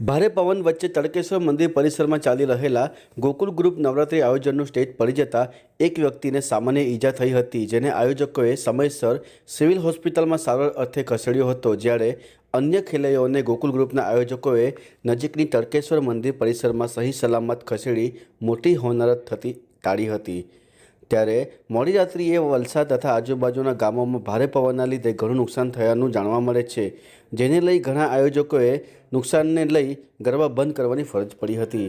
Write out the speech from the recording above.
ભારે પવન વચ્ચે તડકેશ્વર મંદિર પરિસરમાં ચાલી રહેલા ગોકુલ ગ્રુપ નવરાત્રી આયોજનનું સ્ટેજ પડી જતા એક વ્યક્તિને સામાન્ય ઈજા થઈ હતી, જેને આયોજકોએ સમયસર સિવિલ હોસ્પિટલમાં સારવાર અર્થે ખસેડ્યો હતો, જ્યારે અન્ય ખેલૈયાઓને ગોકુલ ગ્રુપના આયોજકોએ નજીકની તડકેશ્વર મંદિર પરિસરમાં સહી સલામત ખસેડી મોટી હોનારત થતી ટાળી હતી। ત્યારે મોડી રાત્રિએ વલસાડ તથા આજુબાજુના ગામોમાં ભારે પવનના લીધે ઘણું નુકસાન થયાનું જાણવા મળે છે, જેને લઈ ઘણા આયોજકોએ નુકસાનને લઈ ગરબા બંધ કરવાની ફરજ પડી હતી।